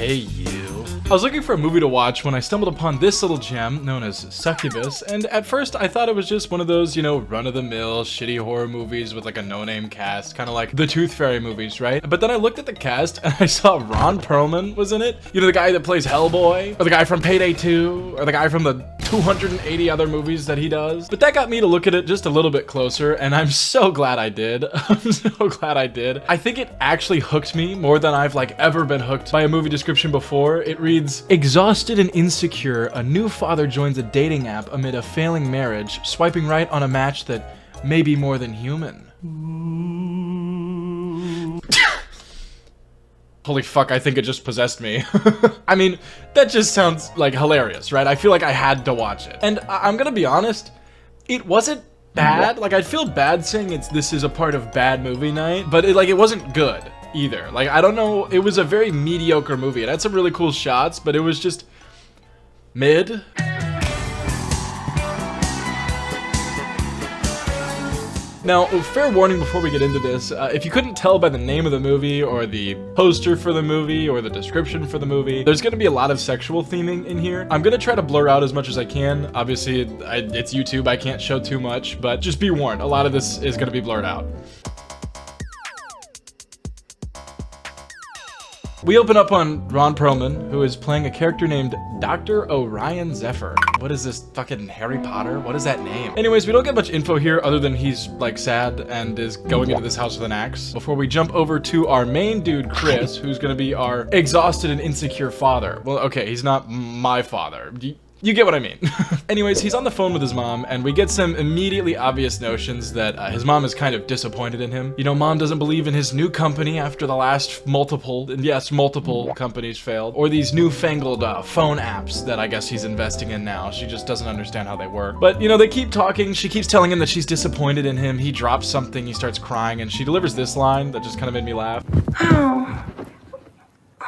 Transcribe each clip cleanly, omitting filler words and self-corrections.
Hey you. I was looking for a movie to watch when I stumbled upon this little gem known as Succubus, and at first I thought it was just one of those, you know, run-of-the-mill shitty horror movies with like a no-name cast, kind of like the Tooth Fairy movies, right? But then I looked at the cast and I saw Ron Perlman was in it. You know, the guy that plays Hellboy, or the guy from Payday 2, or the guy from the 280 other movies that he does. But that got me to look at it just a little bit closer, and I'm so glad I did. I'm so glad I did. I think it actually hooked me more than I've like ever been hooked by a movie description before. It reads, exhausted and insecure, a new father joins a dating app amid a failing marriage, swiping right on a match that may be more than human. Holy fuck, I think it just possessed me. I mean, that just sounds like hilarious, right? I feel like I had to watch it. And I'm gonna be honest, it wasn't bad. Like, I'd feel bad saying this is a part of bad movie night, but it wasn't good either. Like, I don't know, it was a very mediocre movie. It had some really cool shots, but it was just mid. Now, fair warning before we get into this, if you couldn't tell by the name of the movie, or the poster for the movie, or the description for the movie, there's gonna be a lot of sexual theming in here. I'm gonna try to blur out as much as I can. Obviously, it's YouTube, I can't show too much, but just be warned, a lot of this is gonna be blurred out. We open up on Ron Perlman, who is playing a character named Dr. Orion Zephyr. What is this, fucking Harry Potter? What is that name? Anyways, we don't get much info here other than he's like sad and is going into this house with an axe. Before we jump over to our main dude, Chris, who's gonna be our exhausted and insecure father. Well, okay, he's not my father. You get what I mean. Anyways, he's on the phone with his mom, and we get some immediately obvious notions that his mom is kind of disappointed in him. You know, mom doesn't believe in his new company after the last multiple companies failed, or these newfangled phone apps that I guess he's investing in now. She just doesn't understand how they work. But, you know, they keep talking. She keeps telling him that she's disappointed in him. He drops something, he starts crying, and she delivers this line that just kind of made me laugh. Oh,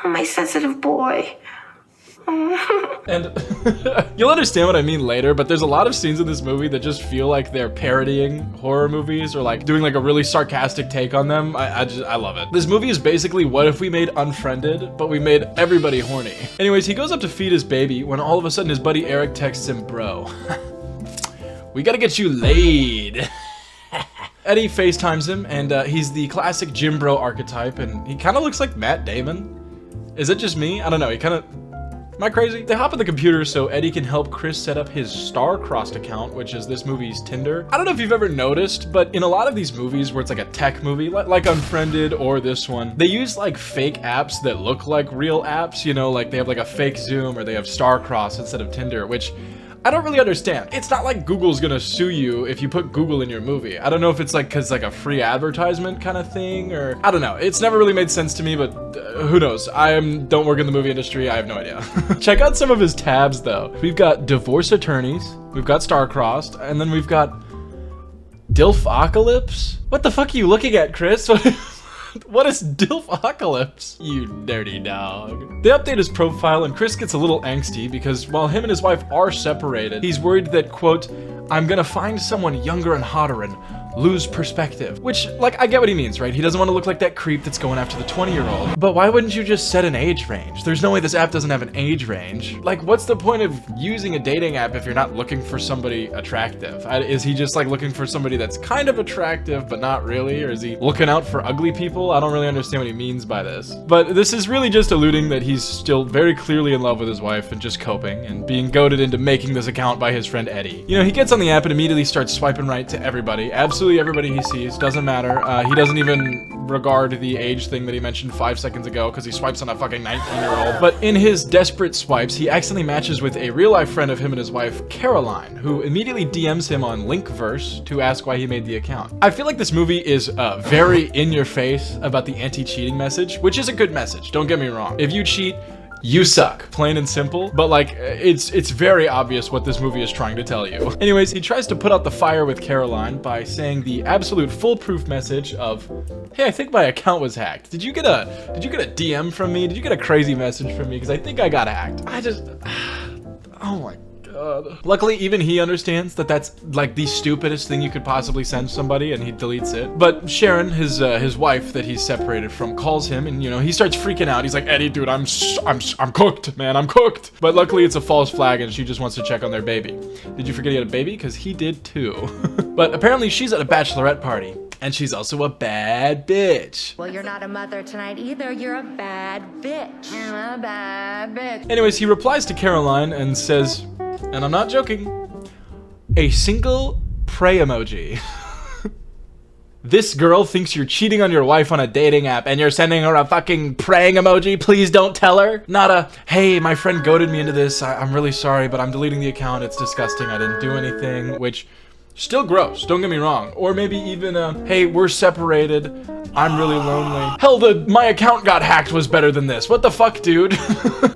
my sensitive boy. And you'll understand what I mean later, but there's a lot of scenes in this movie that just feel like they're parodying horror movies or like doing like a really sarcastic take on them. I love it. This movie is basically what if we made Unfriended, but we made everybody horny. Anyways, he goes up to feed his baby when all of a sudden his buddy Eric texts him, bro, we gotta get you laid. Eddie FaceTimes him, and he's the classic gym bro archetype, and he kind of looks like Matt Damon. Is it just me? I don't know, he kind of... Am I crazy? They hop on the computer so Eddie can help Chris set up his star-crossed account, which is this movie's Tinder. I don't know if you've ever noticed, but in a lot of these movies where it's like a tech movie, like Unfriended or this one, they use like fake apps that look like real apps, you know, like they have like a fake Zoom or they have star-crossed instead of Tinder, which I don't really understand. It's not like Google's gonna sue you if you put Google in your movie. I don't know if it's like cause like a free advertisement kind of thing, or I don't know. It's never really made sense to me, but who knows? Don't work in the movie industry, I have no idea. Check out some of his tabs though. We've got divorce attorneys, we've got star-crossed, and then we've got Dilfocalypse? What the fuck are you looking at, Chris? What is Dilfocalypse, you dirty dog? They update his profile and Chris gets a little angsty because while him and his wife are separated, he's worried that, quote, I'm gonna find someone younger and hotter and lose perspective. Which, like, I get what he means, right? He doesn't want to look like that creep that's going after the 20-year-old. But why wouldn't you just set an age range? There's no way this app doesn't have an age range. Like, what's the point of using a dating app if you're not looking for somebody attractive? Is he just, like, looking for somebody that's kind of attractive, but not really? Or is he looking out for ugly people? I don't really understand what he means by this. But this is really just alluding that he's still very clearly in love with his wife and just coping and being goaded into making this account by his friend Eddie. You know, he gets on the app and immediately starts swiping right to everybody. Absolutely everybody he sees, doesn't matter. He doesn't even regard the age thing that he mentioned 5 seconds ago because he swipes on a fucking 19-year-old. But in his desperate swipes, he accidentally matches with a real-life friend of him and his wife, Caroline, who immediately DMs him on Linkverse to ask why he made the account. I feel like this movie is very in-your-face about the anti-cheating message, which is a good message, don't get me wrong. If you cheat, you suck, plain and simple. But like, it's very obvious what this movie is trying to tell you. Anyways, he tries to put out the fire with Caroline by saying the absolute foolproof message of, hey, I think my account was hacked. Did you get a DM from me? Did you get a crazy message from me? Because I think I got hacked. Oh my God. God. Luckily, even he understands that that's like the stupidest thing you could possibly send somebody, and he deletes it. But Sharon, his wife that he's separated from, calls him, and you know, he starts freaking out. He's like, Eddie, dude, I'm cooked, man, I'm cooked. But luckily, it's a false flag, and she just wants to check on their baby. Did you forget he had a baby? Because he did too. But apparently, she's at a bachelorette party. And she's also a bad bitch. Well, you're not a mother tonight either. You're a bad bitch. I'm a bad bitch. Anyways, he replies to Caroline and says, and I'm not joking, a single pray emoji. This girl thinks you're cheating on your wife on a dating app and you're sending her a fucking praying emoji. Please don't tell her. Not a, hey, my friend goaded me into this. I'm really sorry, but I'm deleting the account. It's disgusting. I didn't do anything, which... still gross, don't get me wrong. Or maybe even a, hey, we're separated, I'm really lonely. Hell, my account got hacked was better than this. What the fuck, dude?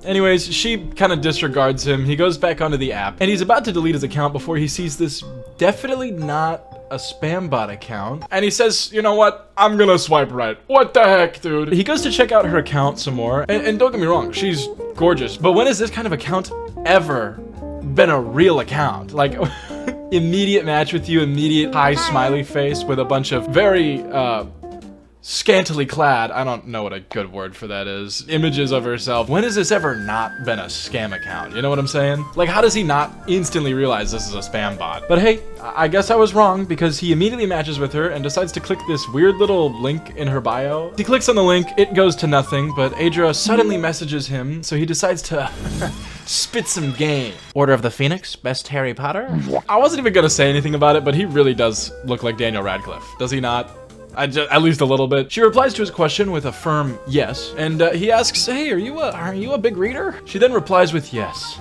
Anyways, she kind of disregards him. He goes back onto the app, and he's about to delete his account before he sees this definitely not a spam bot account. And he says, you know what? I'm gonna swipe right. What the heck, dude? He goes to check out her account some more, and don't get me wrong, she's gorgeous. But when has this kind of account ever been a real account? Like... immediate match with you, immediate high smiley face with a bunch of very, scantily clad, I don't know what a good word for that is, images of herself. When has this ever not been a scam account? You know what I'm saying? Like, how does he not instantly realize this is a spam bot? But hey, I guess I was wrong, because he immediately matches with her and decides to click this weird little link in her bio. He clicks on the link, it goes to nothing, but Adra suddenly messages him, so he decides to spit some game. Order of the Phoenix, best Harry Potter? I wasn't even gonna say anything about it, but he really does look like Daniel Radcliffe, does he not? At least a little bit. She replies to his question with a firm yes, and he asks, hey, are you a big reader? She then replies with yes.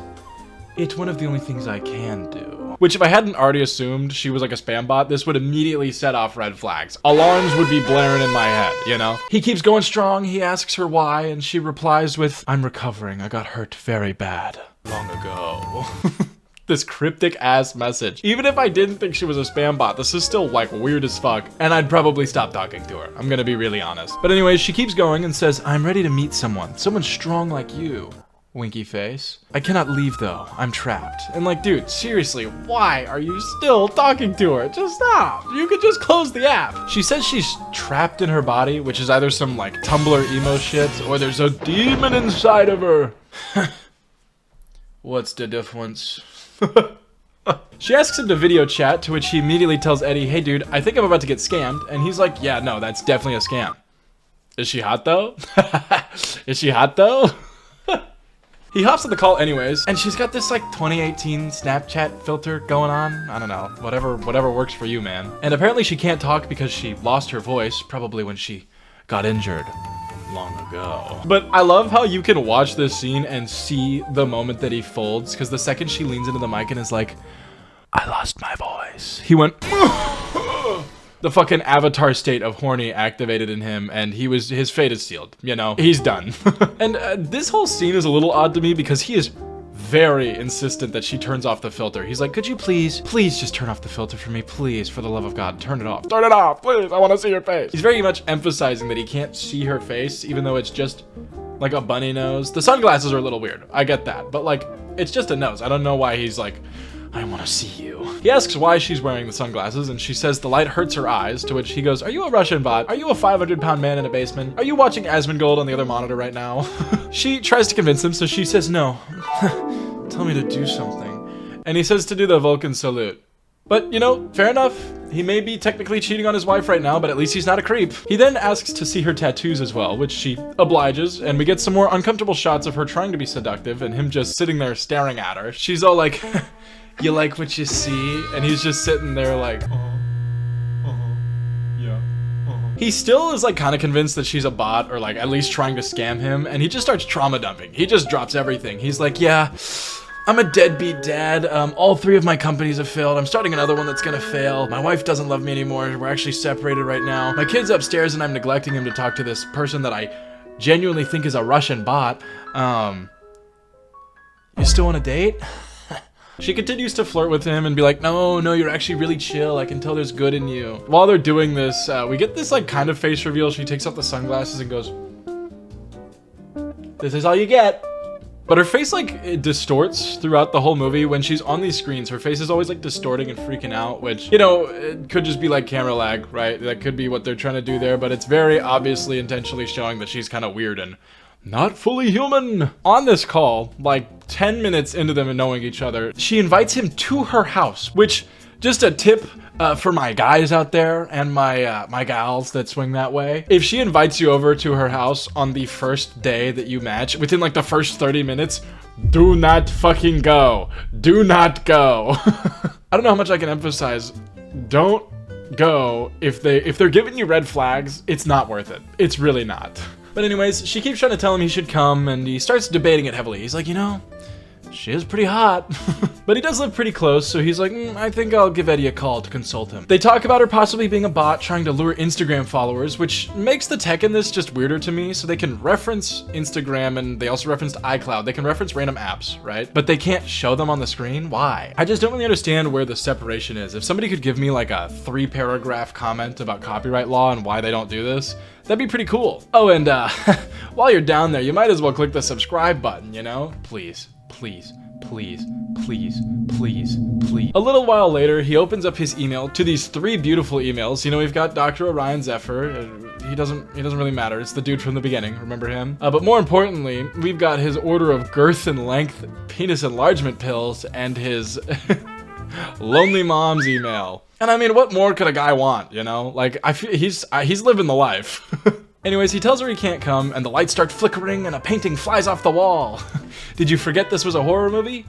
It's one of the only things I can do. Which, if I hadn't already assumed she was like a spam bot, this would immediately set off red flags. Alarms would be blaring in my head, you know? He keeps going strong, he asks her why, and she replies with, I'm recovering, I got hurt very bad long ago. This cryptic ass message. Even if I didn't think she was a spam bot, this is still like weird as fuck, and I'd probably stop talking to her. I'm gonna be really honest. But anyways, she keeps going and says, I'm ready to meet someone strong like you. Winky face. I cannot leave though, I'm trapped. And like, dude, seriously, why are you still talking to her? Just stop. You could just close the app. She says she's trapped in her body, which is either some like Tumblr emo shit, or there's a demon inside of her. What's the difference? She asks him to video chat, to which he immediately tells Eddie, hey dude, I think I'm about to get scammed. And he's like, yeah, no, that's definitely a scam. Is she hot though? Is she hot though? He hops on the call anyways, and she's got this like 2018 Snapchat filter going on. I don't know, whatever works for you, man. And apparently she can't talk because she lost her voice, probably when she got injured long ago. But I love how you can watch this scene and see the moment that he folds, because the second she leans into the mic and is like, I lost my voice, he went, the fucking avatar state of horny activated in him, and his fate is sealed, you know? He's done. And this whole scene is a little odd to me because he is very insistent that she turns off the filter. He's like, could you please just turn off the filter for me, please, for the love of God, turn it off. Turn it off, please, I want to see your face. He's very much emphasizing that he can't see her face, even though it's just like a bunny nose. The sunglasses are a little weird, I get that, but like, it's just a nose. I don't know why he's like, I want to see you. He asks why she's wearing the sunglasses, and she says the light hurts her eyes, to which he goes, are you a Russian bot? Are you a 500-pound man in a basement? Are you watching Asmongold on the other monitor right now? She tries to convince him, so she says no. Tell me to do something. And he says to do the Vulcan salute. But, you know, fair enough. He may be technically cheating on his wife right now, but at least he's not a creep. He then asks to see her tattoos as well, which she obliges, and we get some more uncomfortable shots of her trying to be seductive and him just sitting there staring at her. She's all like, you like what you see? And he's just sitting there like, yeah. He still is like kind of convinced that she's a bot, or like at least trying to scam him, and he just starts trauma dumping. He just drops everything. He's like, yeah, I'm a deadbeat dad. All 3 of my companies have failed. I'm starting another one that's gonna fail. My wife doesn't love me anymore. We're actually separated right now. My kid's upstairs and I'm neglecting him to talk to this person that I genuinely think is a Russian bot. You still want a date? She continues to flirt with him and be like, no, you're actually really chill. I can tell there's good in you. While they're doing this, we get this like kind of face reveal. She takes off the sunglasses and goes, this is all you get. But her face like it distorts throughout the whole movie. When she's on these screens, her face is always like distorting and freaking out, which, you know, it could just be like camera lag, right? That could be what they're trying to do there, but it's very obviously intentionally showing that she's kind of weird and not fully human. On this call, like 10 minutes into them and knowing each other, she invites him to her house, which, just a tip for my guys out there and my gals that swing that way. If she invites you over to her house on the first day that you match, within like the first 30 minutes, do not fucking go. Do not go. I don't know how much I can emphasize. Don't go. If they're giving you red flags, it's not worth it. It's really not. But anyways, she keeps trying to tell him he should come, and he starts debating it heavily. He's like, you know, she is pretty hot. But he does live pretty close, so he's like, I think I'll give Eddie a call to consult him. They talk about her possibly being a bot trying to lure Instagram followers, which makes the tech in this just weirder to me. So they can reference Instagram, and they also referenced iCloud. They can reference random apps, right? But they can't show them on the screen. Why? I just don't really understand where the separation is. If somebody could give me like a 3-paragraph comment about copyright law and why they don't do this, that'd be pretty cool. Oh, and while you're down there, you might as well click the subscribe button, you know? Please. Please, please, please, please, please. A little while later, he opens up his email to these 3 beautiful emails. You know, we've got Dr. Orion Zephyr. He doesn't really matter. It's the dude from the beginning. Remember him? But more importantly, we've got his order of girth and length penis enlargement pills and his lonely mom's email. And I mean, what more could a guy want, you know? Like, I feel he's living the life. Anyways, he tells her he can't come, and the lights start flickering, and a painting flies off the wall. Did you forget this was a horror movie?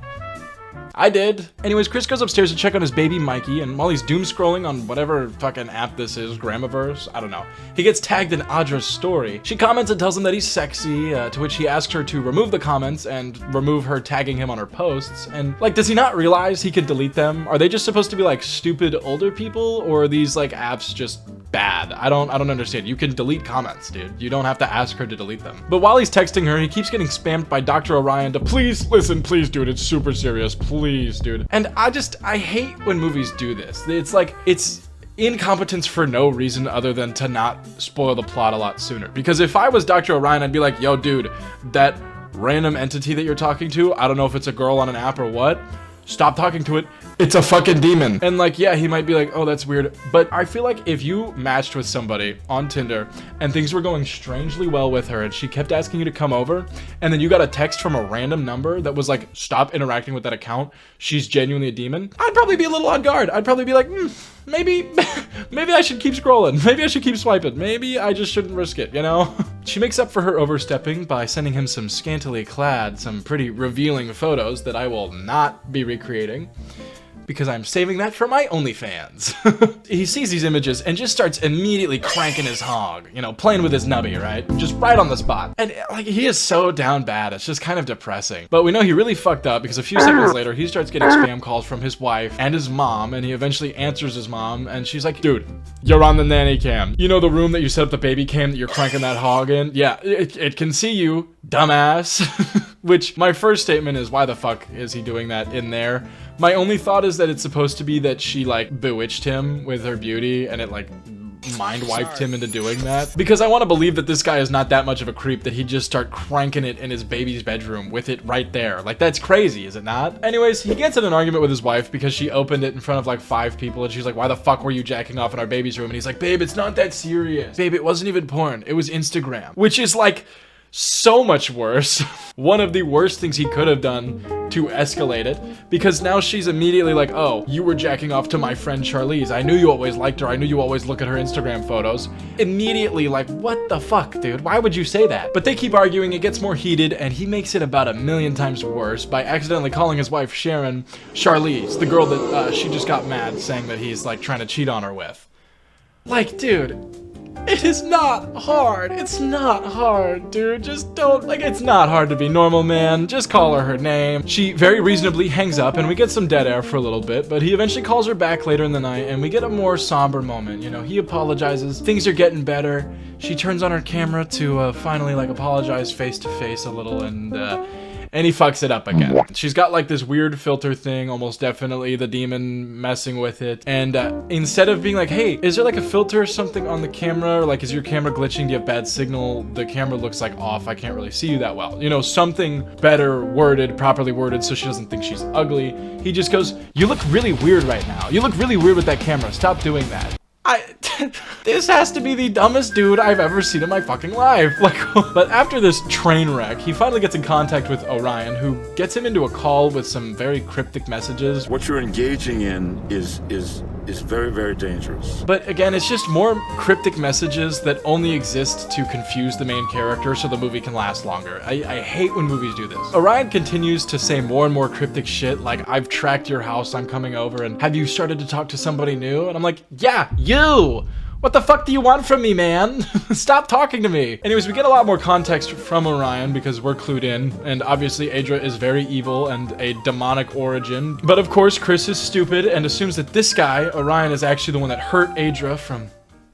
I did. Anyways, Chris goes upstairs to check on his baby Mikey, and while he's doom scrolling on whatever fucking app this is, Gramaverse, I don't know, he gets tagged in Audra's story. She comments and tells him that he's sexy, to which he asks her to remove the comments and remove her tagging him on her posts. And like, does he not realize he could delete them? Are they just supposed to be like stupid older people, or are these like apps just bad? I don't understand. You can delete comments, dude. You don't have to ask her to delete them. But while he's texting her, he keeps getting spammed by Dr. Orion to please listen, please, dude. It's super serious. Please, dude. And I hate when movies do this. It's like, it's incompetence for no reason other than to not spoil the plot a lot sooner. Because if I was Dr. Orion, I'd be like, yo, dude, that random entity that you're talking to, I don't know if it's a girl on an app or what, stop talking to it. It's a fucking demon. And like, yeah, he might be like, oh, that's weird. But I feel like if you matched with somebody on Tinder and things were going strangely well with her and she kept asking you to come over, and then you got a text from a random number that was like, stop interacting with that account, she's genuinely a demon, I'd probably be a little on guard. I'd probably be like, maybe I should keep scrolling. Maybe I should keep swiping. Maybe I just shouldn't risk it, you know? She makes up for her overstepping by sending him some scantily clad, some pretty revealing photos that I will not be recreating, because I'm saving that for my OnlyFans. He sees these images and just starts immediately cranking his hog, you know, playing with his nubby, right? Just right on the spot. And like, he is so down bad, it's just kind of depressing. But we know he really fucked up because a few seconds later, he starts getting spam calls from his wife and his mom, and he eventually answers his mom, and she's like, dude, you're on the nanny cam. You know the room that you set up the baby cam that you're cranking that hog in? Yeah, it can see you, dumbass. Which, my first statement is, why the fuck is he doing that in there? My only thought is that it's supposed to be that she like bewitched him with her beauty and it like mind wiped him into doing that. Because I want to believe that this guy is not that much of a creep that he'd just start cranking it in his baby's bedroom with it right there. Like, that's crazy, is it not? Anyways, he gets in an argument with his wife because she opened it in front of like 5 people and she's like, why the fuck were you jacking off in our baby's room? And he's like, babe, it's not that serious. Babe, it wasn't even porn. It was Instagram. Which is like so much worse. One of the worst things he could have done to escalate it, because now she's immediately like, oh, you were jacking off to my friend Charlize. I knew you always liked her. I knew you always look at her Instagram photos. Immediately like, what the fuck, dude? Why would you say that? But they keep arguing, it gets more heated, and he makes it about 1,000,000 times worse by accidentally calling his wife Sharon Charlize, the girl that she just got mad saying that he's like trying to cheat on her with. Like, dude, it is not hard. It's not hard, dude. Just don't, like, it's not hard to be normal, man. Just call her name. She very reasonably hangs up and we get some dead air for a little bit, but he eventually calls her back later in the night and we get a more somber moment. You know, he apologizes. Things are getting better. She turns on her camera to finally like apologize face to face a little, and and he fucks it up again. She's got like this weird filter thing, almost definitely the demon messing with it. And instead of being like, hey, is there like a filter or something on the camera? Or like, is your camera glitching? Do you have bad signal? The camera looks like off. I can't really see you that well. You know, something better worded, properly worded, so she doesn't think she's ugly. He just goes, you look really weird right now. You look really weird with that camera. Stop doing that. This has to be the dumbest dude I've ever seen in my fucking life. Like, but after this train wreck, he finally gets in contact with Orion, who gets him into a call with some very cryptic messages. What you're engaging in is very, very dangerous. But again, it's just more cryptic messages that only exist to confuse the main character so the movie can last longer. I hate when movies do this. Orion continues to say more and more cryptic shit like, I've tracked your house, I'm coming over, and have you started to talk to somebody new? And I'm like, yeah, you! What the fuck do you want from me, man? Stop talking to me. Anyways, we get a lot more context from Orion because we're clued in, and obviously Adra is very evil and a demonic origin. But of course, Chris is stupid and assumes that this guy, Orion, is actually the one that hurt Adra from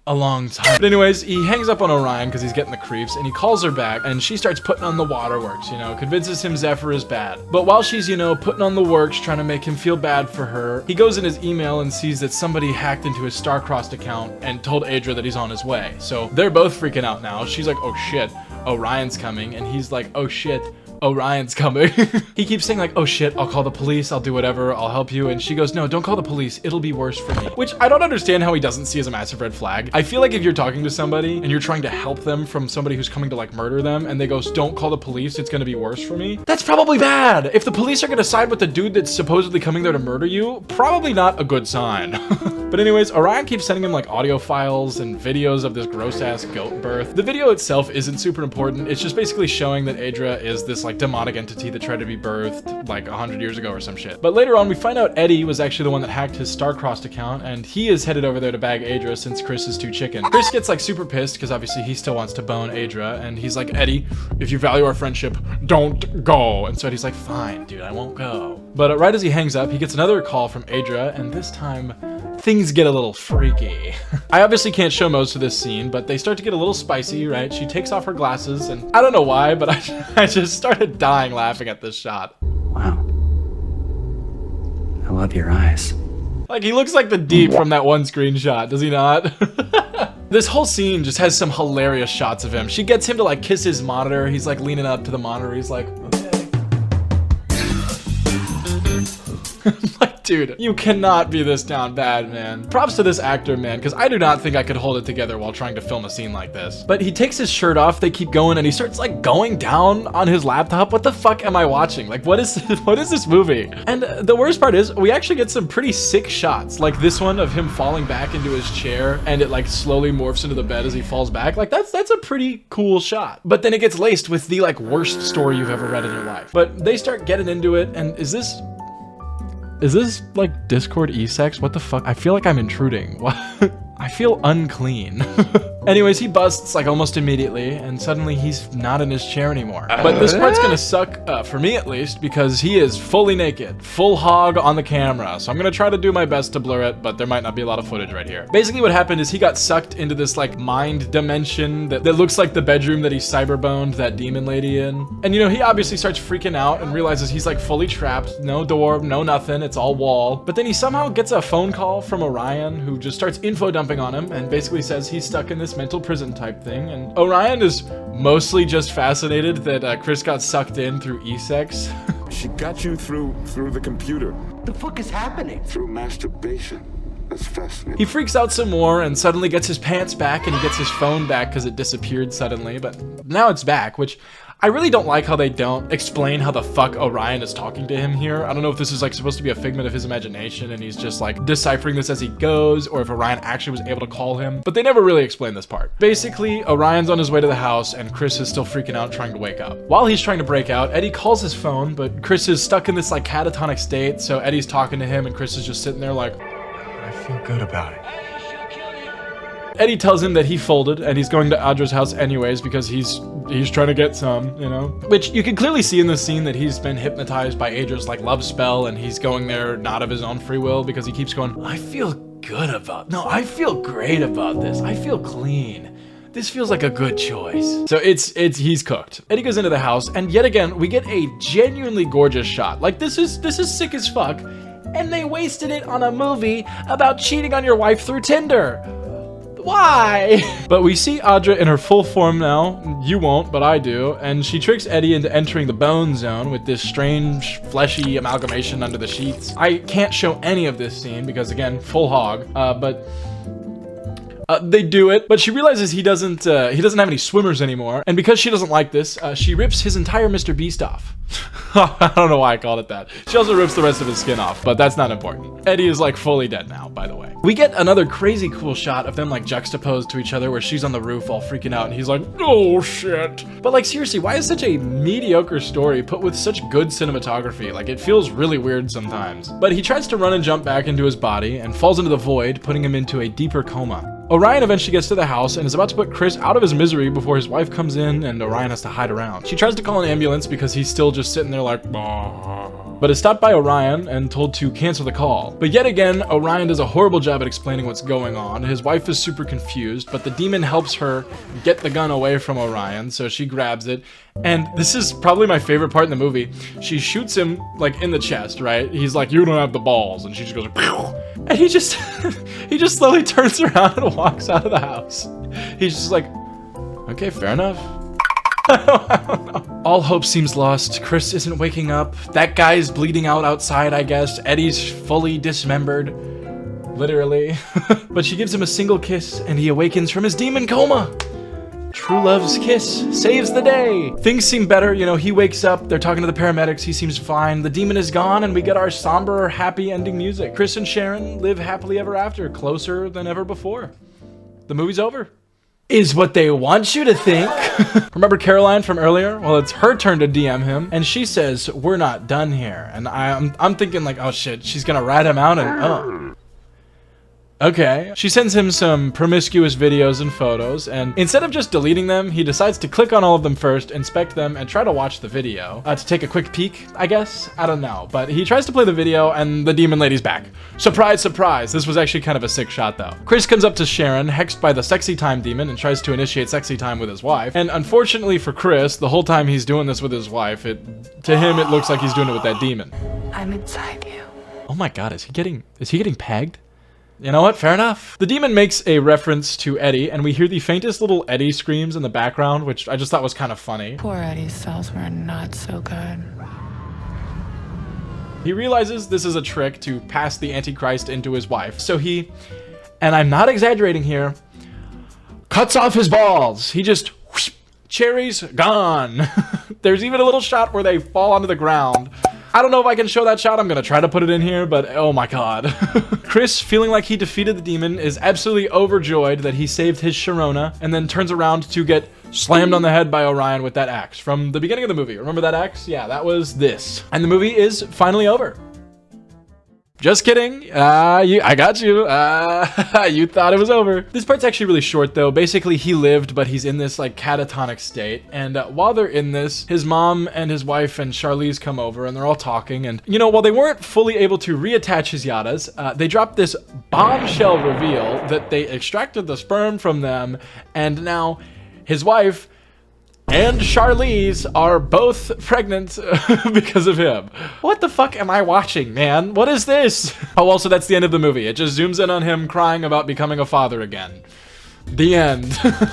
a long time. But anyways, he hangs up on Orion because he's getting the creeps, and he calls her back, and she starts putting on the waterworks, you know, convinces him Zephyr is bad. But while she's, you know, putting on the works, trying to make him feel bad for her, he goes in his email and sees that somebody hacked into his Star-Crossed account and told Adra that he's on his way. So they're both freaking out now. She's like, oh shit, Orion's coming, and he's like, oh shit, Orion's coming. He keeps saying like, oh shit, I'll call the police, I'll do whatever, I'll help you. And she goes, no, don't call the police, it'll be worse for me. Which I don't understand how he doesn't see as a massive red flag. I feel like if you're talking to somebody and you're trying to help them from somebody who's coming to like murder them, and they go, don't call the police, it's gonna be worse for me, that's probably bad. If the police are gonna side with the dude that's supposedly coming there to murder you, probably not a good sign. But anyways, Orion keeps sending him like audio files and videos of this gross ass goat birth. The video itself isn't super important. It's just basically showing that Adra is this like demonic entity that tried to be birthed like 100 years ago or some shit. But later on, we find out Eddie was actually the one that hacked his Star-Crossed account, and he is headed over there to bag Adra since Chris is too chicken. Chris gets like super pissed because obviously he still wants to bone Adra, and he's like, Eddie, if you value our friendship, don't go. And so Eddie's like, fine, dude, I won't go. But right as he hangs up, he gets another call from Adra, and this time things get a little freaky. I obviously can't show most of this scene, but they start to get a little spicy, right? She takes off her glasses, and I don't know why, but I just started dying laughing at this shot. Wow. I love your eyes. Like, he looks like the Deep from that one screenshot, does he not? This whole scene just has some hilarious shots of him. She gets him to like kiss his monitor. He's like leaning up to the monitor. He's like, okay. Like, dude, you cannot be this down bad, man. Props to this actor, man, because I do not think I could hold it together while trying to film a scene like this. But he takes his shirt off, they keep going, and he starts like going down on his laptop. What the fuck am I watching? Like, what is this movie? And the worst part is, we actually get some pretty sick shots, like this one of him falling back into his chair, and it like slowly morphs into the bed as he falls back. Like, that's a pretty cool shot. But then it gets laced with the like worst story you've ever read in your life. But they start getting into it, and is this like Discord e-sex? What the fuck? I feel like I'm intruding. What? I feel unclean. Anyways, he busts like almost immediately, and suddenly he's not in his chair anymore. But this part's gonna suck, for me at least, because he is fully naked, full hog on the camera. So I'm gonna try to do my best to blur it, but there might not be a lot of footage right here. Basically what happened is he got sucked into this like mind dimension that looks like the bedroom that he cyberboned that demon lady in. And you know, he obviously starts freaking out and realizes he's like fully trapped, no door, no nothing, it's all wall. But then he somehow gets a phone call from Orion, who just starts info dumping on him and basically says he's stuck in this mental prison type thing. And Orion is mostly just fascinated that Chris got sucked in through e-sex. She got you through the computer. The fuck is happening? Through masturbation. That's fascinating. He freaks out some more and suddenly gets his pants back, and he gets his phone back because it disappeared suddenly, but now it's back, which I really don't like how they don't explain how the fuck Orion is talking to him here. I don't know if this is like supposed to be a figment of his imagination and he's just like deciphering this as he goes, or if Orion actually was able to call him, but they never really explain this part. Basically, Orion's on his way to the house and Chris is still freaking out trying to wake up. While he's trying to break out, Eddie calls his phone, but Chris is stuck in this like catatonic state, so Eddie's talking to him and Chris is just sitting there like, I feel good about it. Eddie tells him that he folded and he's going to Adra's house anyways because he's trying to get some, you know? Which you can clearly see in this scene that he's been hypnotized by Adra's like love spell, and he's going there not of his own free will because he keeps going, I feel good about, no, I feel great about this. I feel clean. This feels like a good choice. So he's cooked. Eddie goes into the house, and yet again, we get a genuinely gorgeous shot. Like, this is sick as fuck, and they wasted it on a movie about cheating on your wife through Tinder. Why? But we see Audra in her full form now. You won't, but I do. And she tricks Eddie into entering the bone zone with this strange, fleshy amalgamation under the sheets. I can't show any of this scene because, again, full hog. But they do it, but she realizes he doesn't have any swimmers anymore. And because she doesn't like this, she rips his entire Mr. Beast off. I don't know why I called it that. She also rips the rest of his skin off, but that's not important. Eddie is like fully dead now, by the way. We get another crazy cool shot of them like juxtaposed to each other where she's on the roof all freaking out and he's like, oh shit. But like seriously, why is such a mediocre story put with such good cinematography? Like it feels really weird sometimes. But he tries to run and jump back into his body and falls into the void, putting him into a deeper coma. Orion eventually gets to the house and is about to put Chris out of his misery before his wife comes in and Orion has to hide around. She tries to call an ambulance because he's still just sitting there like, but is stopped by Orion and told to cancel the call. But yet again, Orion does a horrible job at explaining what's going on. His wife is super confused, but the demon helps her get the gun away from Orion, so she grabs it. And this is probably my favorite part in the movie. She shoots him like in the chest, right? He's like, you don't have the balls. And she just goes, pew! And he just slowly turns around and walks out of the house. He's just like, okay, fair enough. I don't know. All hope seems lost. Chris isn't waking up. That guy's bleeding out outside, I guess. Eddie's fully dismembered. Literally. But she gives him a single kiss and he awakens from his demon coma. True love's kiss saves the day. Things seem better, you know, he wakes up, they're talking to the paramedics, he seems fine, the demon is gone, and we get our somber, happy ending music. Chris and Sharon live happily ever after, closer than ever before. The movie's over. Is what they want you to think. Remember Caroline from earlier? Well, it's her turn to DM him, and she says, we're not done here. And I'm thinking like, oh shit, she's gonna rat him out and, oh. Okay. She sends him some promiscuous videos and photos, and instead of just deleting them, he decides to click on all of them first, inspect them, and try to watch the video. To take a quick peek, I guess? I don't know. But he tries to play the video, and the demon lady's back. Surprise, surprise. This was actually kind of a sick shot, though. Chris comes up to Sharon, hexed by the sexy time demon, and tries to initiate sexy time with his wife. And unfortunately for Chris, the whole time he's doing this with his wife, to him, it looks like he's doing it with that demon. I'm inside you. Oh my god, is he getting pegged? You know what? Fair enough. The demon makes a reference to Eddie, and we hear the faintest little Eddie screams in the background, which I just thought was kind of funny. Poor Eddie's cells were not so good. He realizes this is a trick to pass the Antichrist into his wife, so he, and I'm not exaggerating here, cuts off his balls. He just, whoosh, cherries, gone. There's even a little shot where they fall onto the ground. I don't know if I can show that shot. I'm gonna try to put it in here, but oh my god. Chris, feeling like he defeated the demon, is absolutely overjoyed that he saved his Sharona, and then turns around to get slammed on the head by Orion with that axe from the beginning of the movie. Remember that axe? Yeah, that was this. And the movie is finally over. Just kidding. I got you. You thought it was over. This part's actually really short though. Basically, he lived, but he's in this like catatonic state. And while they're in this, his mom and his wife and Charlize come over and they're all talking. And you know, while they weren't fully able to reattach his yadas, they dropped this bombshell reveal that they extracted the sperm from them. And now his wife and Charlize are both pregnant because of him. What the fuck am I watching, man? What is this? Oh, also, that's the end of the movie. It just zooms in on him crying about becoming a father again. The end.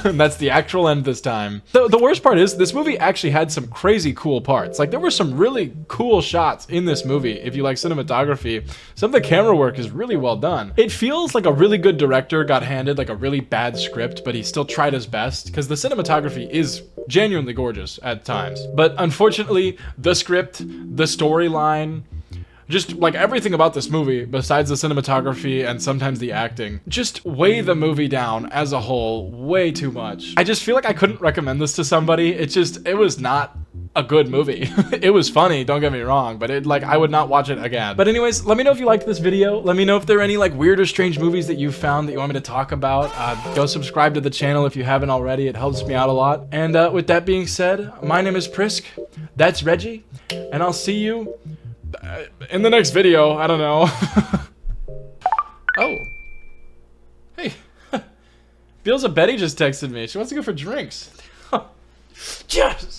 That's the actual end this time. The worst part is, this movie actually had some crazy cool parts. Like, there were some really cool shots in this movie. If you like cinematography, some of the camera work is really well done. It feels like a really good director got handed like a really bad script, but he still tried his best, because the cinematography is genuinely gorgeous at times. But unfortunately, the script, the storyline, just like everything about this movie, besides the cinematography and sometimes the acting, just weigh the movie down as a whole way too much. I just feel like I couldn't recommend this to somebody. It was not a good movie. It was funny, don't get me wrong, but I would not watch it again. But anyways, let me know if you liked this video. Let me know if there are any like weird or strange movies that you found that you want me to talk about. Go subscribe to the channel if you haven't already. It helps me out a lot. And with that being said, my name is Prisk. That's Reggie, and I'll see you in the next video. I don't know. Oh. Hey. Beelzebetty just texted me. She wants to go for drinks. Yes!